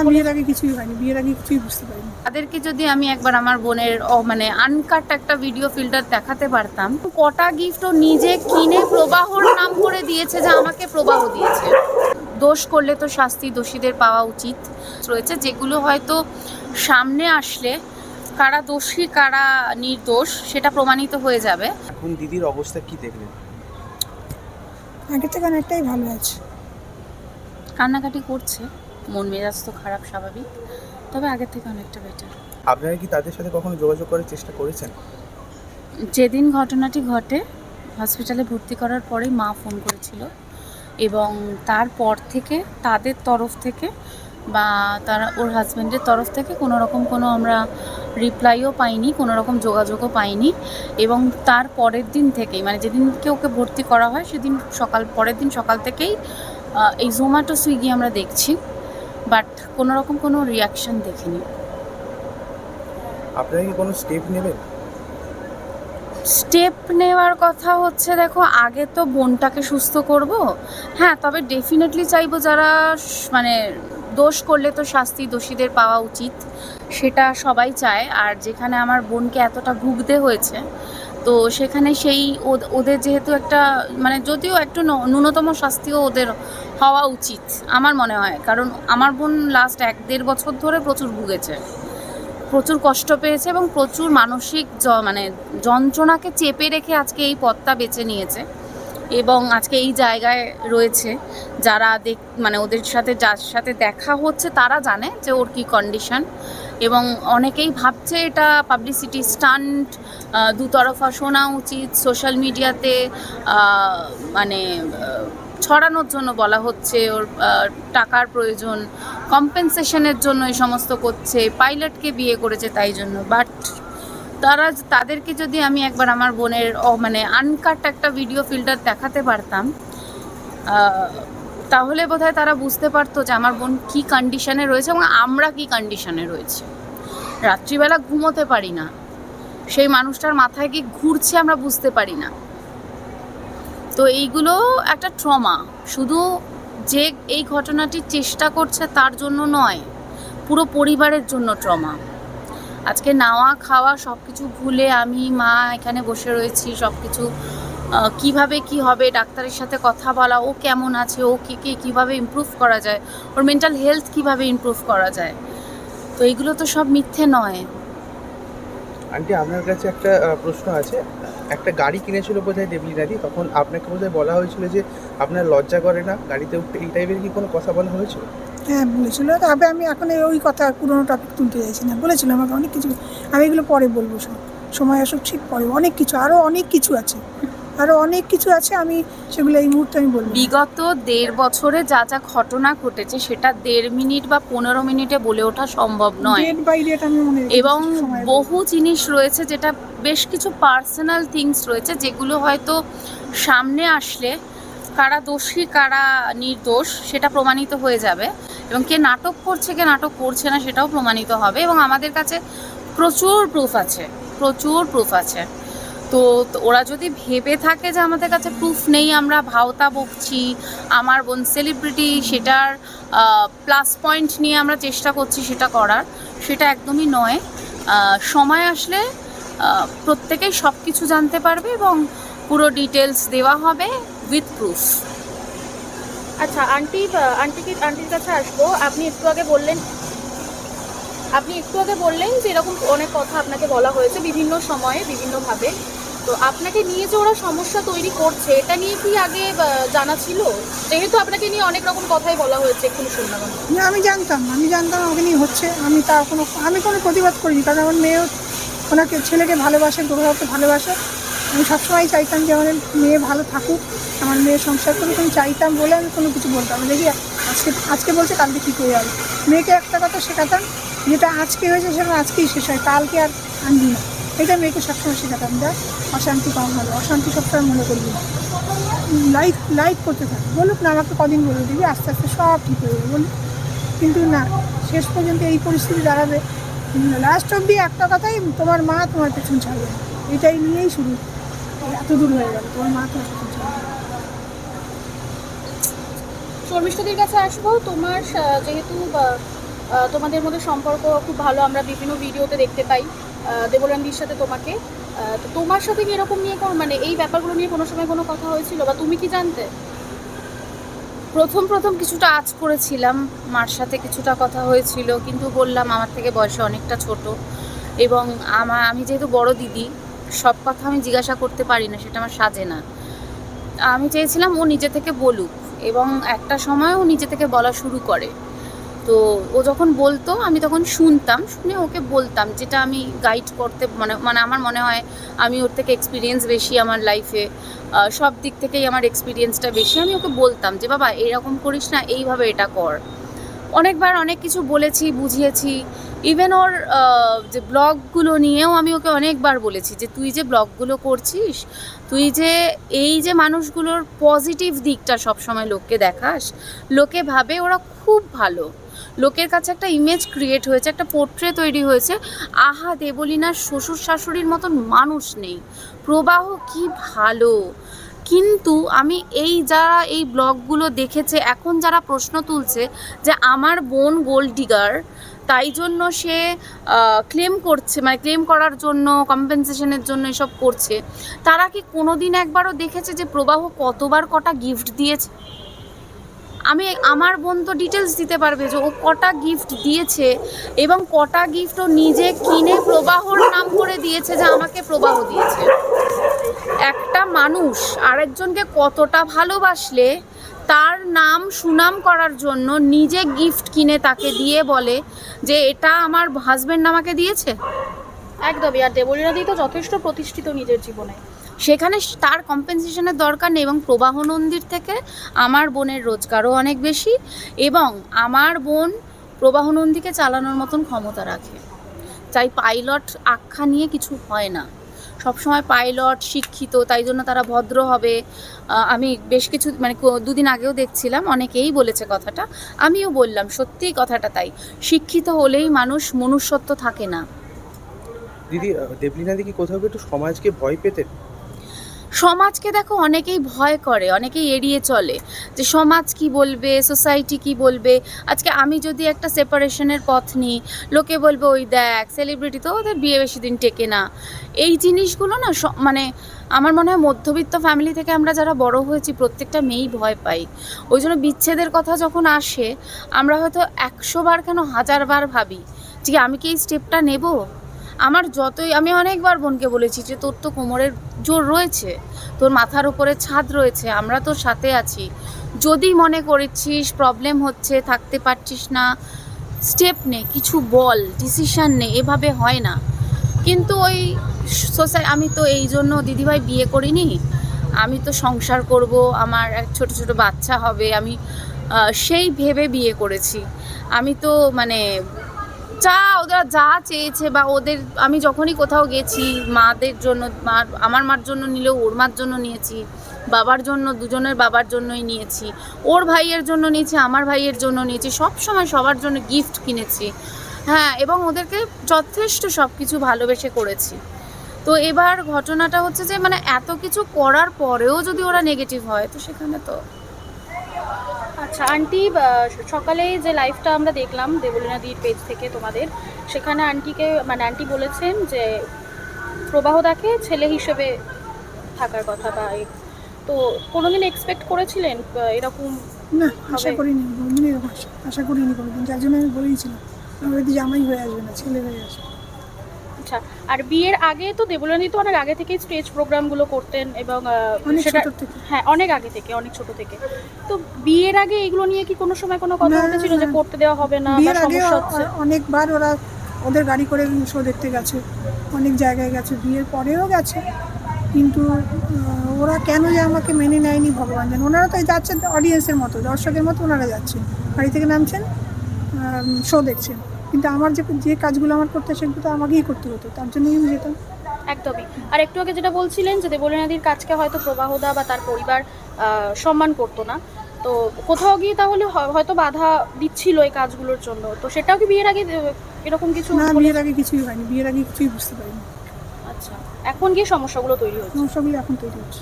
বিয়ের আগে কিছুই হয়নি, বিয়ের আগে কিছুই বুঝতে পারিনি। তাদেরকে যদি আমি একবার আমার বোনের মানে আনকাট একটা ভিডিও ফিল্টার দেখাতে পারতাম, কটা গিফট ও নিজে কিনে প্রবাহর নাম করে দিয়েছে যে আমাকে প্রবাহ দিয়েছে। দোষ করলে তো শাস্তি দোষীদের পাওয়া উচিত রয়েছে, যেগুলো হয়তো সামনে আসলে কারা দোষী কারা নির্দোষ সেটা প্রমাণিত হয়ে যাবে। এখন দিদির অবস্থা কি দেখলেন? আগের থেকে অনেকটাই ভালো আছে। কান্নাকাটি করছে, মন মেজাজ তো খারাপ স্বাভাবিক, তবে আগের থেকে অনেকটা বেটার। আপনারা কি তাদের সাথে কখনো যোগাযোগ করার চেষ্টা করেছেন? যেদিন ঘটনাটি ঘটে হসপিটালে ভর্তি করার পরেই মা ফোন করেছিল, এবং তারপর থেকে তাদের তরফ থেকে বা তারা ওর হাজব্যান্ডের তরফ থেকে কোনো রকম কোনো আমরা রিপ্লাইও পাইনি, কোনো রকম যোগাযোগও পাইনি। এবং তার পরের দিন থেকেই, মানে যেদিনকে ওকে ভর্তি করা হয় সেদিন পরের দিন সকাল থেকেই এই জোম্যাটো সুইগি আমরা দেখছি, বাট কোনো রকম কোনো রিয়াকশান দেখিনি। আপনারা কি কোনো স্টেপ নেবেন? স্টেপ নেওয়ার কথা হচ্ছে, দেখো আগে তো বোনটাকে সুস্থ করব, হ্যাঁ, তবে ডেফিনেটলি চাইবো যারা মানে দোষ করলে তো শাস্তি দোষীদের পাওয়া উচিত, সেটা সবাই চায়। আর যেখানে আমার বোনকে এতটা ভুগতে হয়েছে, তো সেখানে সেই ওদের যেহেতু একটা মানে যদিও একটু ন্যূনতম শাস্তিও ওদের হওয়া উচিত আমার মনে হয়, কারণ আমার বোন লাস্ট 1-1.5 বছর ধরে প্রচুর ভুগেছে, প্রচুর কষ্ট পেয়েছে এবং প্রচুর মানসিক মানে যন্ত্রণাকে চেপে রেখে আজকে এই পথটা বেছে নিয়েছে এবং আজকে এই জায়গায় রয়েছে। যারা মানে ওদের সাথে যার সাথে দেখা হচ্ছে তারা জানে যে ওর কী কন্ডিশন, এবং অনেকেই ভাবছে এটা পাবলিসিটি স্টান্ট, দুতরফা শোনা উচিত, সোশ্যাল মিডিয়াতে মানে ছড়ানোর জন্য বলা হচ্ছে, ওর টাকার প্রয়োজন, কম্পেনসেশনের জন্য এই সমস্ত করছে, পাইলটকে বিয়ে করেছে তাই জন্য। বাট তাদেরকে যদি আমি একবার আমার বোনের মানে আনকাট একটা ভিডিও ফিল্টার দেখাতে পারতাম, তাহলে বোধহয় তারা বুঝতে পারতো যে আমার বোন কী কন্ডিশনে রয়েছে এবং আমরা কী কন্ডিশনে রয়েছি। রাত্রিবেলা ঘুমোতে পারি না, সেই মানুষটার মাথায় কি ঘুরছে আমরা বুঝতে পারি না। তো এইগুলো একটা ট্রমা, শুধু যে এই ঘটনাটি চেষ্টা করছে তার জন্য নয়, পুরো পরিবারের জন্য ট্রমা। আজকে নাওয়া খাওয়া সব কিছু ভুলে আমি মা এখানে বসে রয়েছি, সব কিছু কীভাবে কি হবে, ডাক্তারের সাথে কথা বলা, ও কেমন আছে, ও কীভাবে ইমপ্রুভ করা যায়, ওর মেন্টাল হেলথ কীভাবে ইমপ্রুভ করা যায়, তো এইগুলো তো সব মিথ্যে নয়। আন্টি, আপনার কাছে একটা প্রশ্ন আছে। একটা গাড়ি কিনেছিল বোধহয় দেবলীনাদি, তখন আপনাকে বোধহয় বলা হয়েছিল যে আপনার লজ্জা করে না গাড়িতে উঠতে, এই টাইপের কি কোনো কথা বলা হয়েছিল? হ্যাঁ বলেছিল, তবে আমি এখন ওই কথা পুরোনো টপিক তুলতে চাইছি না। বলেছিল আমাকে অনেক কিছু, আমি এগুলো পরে বলবো, সময় আসুক ঠিক পরে। অনেক কিছু, আরও অনেক কিছু আছে, আমি সেগুলো এই মুহূর্তে আমি বলবো। বিগত 1.5 বছরে যা যা ঘটনা ঘটেছে সেটা 1.5 মিনিট বা 15 মিনিটে বলে ওঠা সম্ভব নয়, ডেট বাই ডেট আমি মনে রেখেছি, এবং সময় বহু জিনিস রয়েছে, যেটা বেশ কিছু পার্সোনাল থিংস রয়েছে, যেগুলো হয়তো সামনে আসলে কারা দোষী কারা নির্দোষ সেটা প্রমাণিত হয়ে যাবে, এবং কে নাটক করছে কে নাটক করছে না সেটাও প্রমাণিত হবে। এবং আমাদের কাছে প্রচুর প্রুফ আছে। তো ওরা যদি ভেবে থাকে যে আমাদের কাছে প্রুফ নেই, আমরা ভাওতা বকছি, আমার বোন সেলিব্রিটি, সেটার প্লাস পয়েন্ট নিয়ে আমরা চেষ্টা করছি সেটা করার, সেটা একদমই নয়। সময় আসলে প্রত্যেকেই সব কিছু জানতে পারবে এবং পুরো ডিটেলস দেওয়া হবে উইথ প্রুফ। আচ্ছা আন্টির কাছে আসবো। আপনি একটু আগে বললেন যে এরকম অনেক কথা আপনাকে বলা হয়েছে বিভিন্ন সময়ে বিভিন্নভাবে, তো আপনাকে নিয়ে যে ওরা সমস্যা তৈরি করছে এটা নিয়ে কি আগে জানা ছিল? যেহেতু আপনাকে নিয়ে অনেক রকম কথাই বলা হয়েছে, এক্ষুনি শুনলাম। না, আমি জানতাম আমাকে নিয়ে হচ্ছে। আমি কোনো প্রতিবাদ করিনি, কারণ আমার মেয়েও ওনাকে ছেলেকে ভালোবাসে, গৌরবকে ভালোবাসে। আমি সবসময় চাইতাম যে আমার মেয়ে ভালো থাকুক, আমার মেয়ের সংসার করুক, আমি চাইতাম বলে আমি কোনো কিছু বলতাম না। দেখি আজকে বলছে কালকে ঠিক হয়ে যাবে। মেয়েকে একটা কথা শেখাতাম, যেটা আজকে হয়েছে সেটা আজকেই শেষ হয়, কালকে আর আনবি না। এটা মেয়েকে সবসময় শেখাতাম, যা অশান্তি কম হবে, অশান্তি সবসময় মনে করবি না, লাইট করতে থাকে, বলুক না, আমাকে কদিন বলে দিবি, আস্তে আস্তে সব ঠিক হয়ে যাবে বলুক। কিন্তু না, শেষ পর্যন্ত এই পরিস্থিতি দাঁড়াবে। লাস্ট অব্দি একটা কথাই, তোমার মা তোমার পেছন ছাড়বে না, এটাই নিয়েই শুরু, এত দূর হয়ে গেল, তোমার মা তোমার পেছন ছাড়বে না। শর্মিষ্ঠাদির কাছে আসবো। তোমার যেহেতু তোমাদের মধ্যে সম্পর্ক খুব ভালো, আমরা বিভিন্ন ভিডিওতে দেখতে পাই দেবলীনাদির সাথে তোমাকে। তো তোমার সাথে কি এরকম নিয়ে মানে এই ব্যাপারগুলো নিয়ে কোনো সময় কোনো কথা হয়েছিল বা তুমি কি জানতে? প্রথম প্রথম কিছুটা আঁচ করেছিলাম, মার সাথে কিছুটা কথা হয়েছিল, কিন্তু বললাম আমার থেকে বয়সে অনেকটা ছোট এবং আমি যেহেতু বড় দিদি, সব কথা আমি জিজ্ঞাসা করতে পারি না, সেটা আমার সাজে না। আমি চেয়েছিলাম ও নিজে থেকে বলুক, এবং একটা সময় ও নিজে থেকে বলা শুরু করে। তো ও যখন বলতো আমি তখন শুনতাম, শুনে ওকে বলতাম, যেটা আমি গাইড করতে মানে আমার মনে হয় আমি ওর থেকে এক্সপিরিয়েন্স বেশি আমার লাইফে, সব দিক থেকেই আমার এক্সপিরিয়েন্সটা বেশি। আমি ওকে বলতাম যে বাবা এরকম করিস না, এইভাবে এটা কর। অনেকবার অনেক কিছু বলেছি, বুঝিয়েছি। ইভেন ওর যে ব্লগগুলো নিয়েও আমি ওকে অনেকবার বলেছি যে তুই যে ব্লগগুলো করছিস, তুই যে এই যে মানুষগুলোর পজিটিভ দিকটা সবসময় লোককে দেখাস, লোকে ভাবে ওরা খুব ভালো, লোকের কাছে একটা ইমেজ ক্রিয়েট হয়েছে, একটা পোর্ট্রে তৈরি হয়েছে, আহা দেবলীনার শ্বশুর শাশুড়ির মতন মানুষ নেই, প্রবাহ কি ভালো। কিন্তু আমি যারা এই ব্লগগুলো দেখেছে, এখন যারা প্রশ্ন তুলছে যে আমার বোন গোল্ড ডিগার, তাই জন্য সে ক্লেম করছে, মানে ক্লেম করার জন্য, কম্পেনসেশনের জন্য এসব করছে, তারা কি কোনোদিন একবারও দেখেছে যে প্রবাহ কতবার কটা গিফট দিয়েছে? আমার বোন তো ডিটেলস দিতে পারবে যে ও কটা গিফট দিয়েছে, এবং কটা গিফট ও নিজে কিনে প্রবাহর নাম করে দিয়েছে যে আমাকে প্রবাহ দিয়েছে। একটা মানুষ আরেকজনকে কতটা ভালোবাসলে তার নাম সুনাম করার জন্য নিজে গিফট কিনে তাকে দিয়ে বলে যে এটা আমার হাজবেন্ড আমাকে দিয়েছে। একদমই। আর দেবলীনাদি তো যথেষ্ট প্রতিষ্ঠিত নিজের জীবনে, সেখানে তার কম্পেনসেশনের দরকার নেই। এবং প্রবাহ নন্দীর থেকে আমার বোনের রোজগারও অনেক বেশি, এবং আমার বোন প্রবাহ নন্দীকে চালানোর মতন ক্ষমতা রাখে। তাই পাইলট আখ্যা নিয়ে কিছু হয় না, সবসময় পাইলট শিক্ষিত, তাই জন্য তারা ভদ্র হবে। আমি বেশ কিছু মানে দুদিন আগেও দেখছিলাম অনেকেই বলেছে কথাটা, আমিও বললাম সত্যিই কথাটা তাই, শিক্ষিত হলেই মানুষ মনুষ্যত্ব থাকে না। দিদি, দেবলীনাদি কি কোথাও একটু সমাজকে ভয় পেতেন? সমাজকে দেখো অনেকেই ভয় করে, অনেকেই এড়িয়ে চলে যে সমাজ কি বলবে, সোসাইটি কি বলবে। আজকে আমি যদি একটা সেপারেশনের পথ নিই, লোকে বলবে ওই দেখ সেলিব্রিটি তো, ওদের বিয়ে বেশি দিন টেকে না। এই জিনিসগুলো না মানে আমার মনে হয় মধ্যবিত্ত ফ্যামিলি থেকে আমরা যারা বড় হয়েছি প্রত্যেকটা মেয়েই ভয় পাই। ওই জন্য বিচ্ছেদের কথা যখন আসে আমরা হয়তো 100 বার কেন 1000 বার ভাবি যে আমি কি এই স্টেপটা নেব। আমি অনেকবার বোনকে বলেছি যে তোর তো কোমরের জোর রয়েছে, তোর মাথার উপরে ছাদ রয়েছে, আমরা তোর সাথে আছি, যদি মনে করছিস প্রবলেম হচ্ছে, থাকতে পারছিস না, স্টেপ নে, কিছু বল, ডিসিশান নে, এভাবে হয় না। কিন্তু ওই আমি তো এই জন্য দিদিভাই বিয়ে করিনি, আমি তো সংসার করব, আমার এক ছোট ছোট বাচ্চা হবে, আমি সেই ভেবে বিয়ে করেছি। আমি তো মানে ওরা যা চেয়েছে বা ওদের, আমি যখনই কোথাও গেছি মাদের জন্য, আমার মার জন্য নিলেও ওর মার জন্য নিয়েছি, বাবার জন্য, দুজনের বাবার জন্যই নিয়েছি, ওর ভাইয়ের জন্য নিয়েছি, আমার ভাইয়ের জন্য নিয়েছি, সব সময় সবার জন্য গিফট কিনেছি। হ্যাঁ, এবং ওদেরকে যথেষ্ট সব কিছু ভালোবেসে করেছি। তো এবার ঘটনাটা হচ্ছে যে মানে এত কিছু করার পরেও যদি ওরা নেগেটিভ হয়, তো সেখানে তো। আচ্ছা আন্টি, সকালে যে লাইভটা আমরা দেখলাম দেবলীনাদির পেজ থেকে তোমাদের, সেখানে আন্টিকে মানে আন্টি বলেছেন যে প্রবাহদাকে ছেলে হিসেবে থাকার কথা, বা তো কোনোদিন এক্সপেক্ট করেছিলেন এরকম? না, আশা করিনি, কোনোদিন এরকম আশা করিনি কোনোদিন, যার জন্য আমি বলেইছিলাম আমার যদি জামাই হয়ে আসবে না, ছেলে হয়ে আসবে। আচ্ছা, আর বিয়ের আগে তো দেবলীনাদি তো অনেক আগে থেকেই স্টেজ প্রোগ্রামগুলো করতেন, এবং অনেক সেটা ছোট থেকে। হ্যাঁ অনেক আগে থেকে, অনেক ছোট থেকে। তো বিয়ের আগে এগুলো নিয়ে কি কোনো সময় কোনো কথা না, উঠেছিল যে করতে দেওয়া হবে না বা বিয়ের আগে সমস্যা হচ্ছে? অনেকবার ওদের গাড়ি করে শো দেখতে গেছে, অনেক জায়গায় গেছে, বিয়ের পরেও গেছে, কিন্তু ওরা কেন যে আমাকে মেনে নেয়নি ভগবান জানে। ওনারা তো যাচ্ছেন অডিয়েন্সের মতো, দর্শকের মতো ওনারা যাচ্ছেন, গাড়ি থেকে নামছেন, শো দেখছেন, কিন্তু আমার যে কাজগুলো আমার করতে সেগুলো তো আমাকেই করতে হতো, তার জন্যই আমি যেতাম। একদমই। আর একটু আগে যেটা বলছিলেন যে দেবলীনাদির কাজকে হয়তো প্রবাহদা বা তার পরিবার সম্মান করতো না, তো কোথাও গিয়ে তাহলে হয়তো বাধা দিচ্ছিল এই কাজগুলোর জন্য, তো সেটাও কি বিয়ের আগে এরকম কিছু? না, বিয়ের আগে কিছুই হয়নি, বিয়ের আগে কিছুই বুঝতে পারিনি, আচ্ছা, এখন গিয়ে সমস্যাগুলো তৈরি হচ্ছে। সমস্যাগুলো এখন তৈরি হচ্ছে।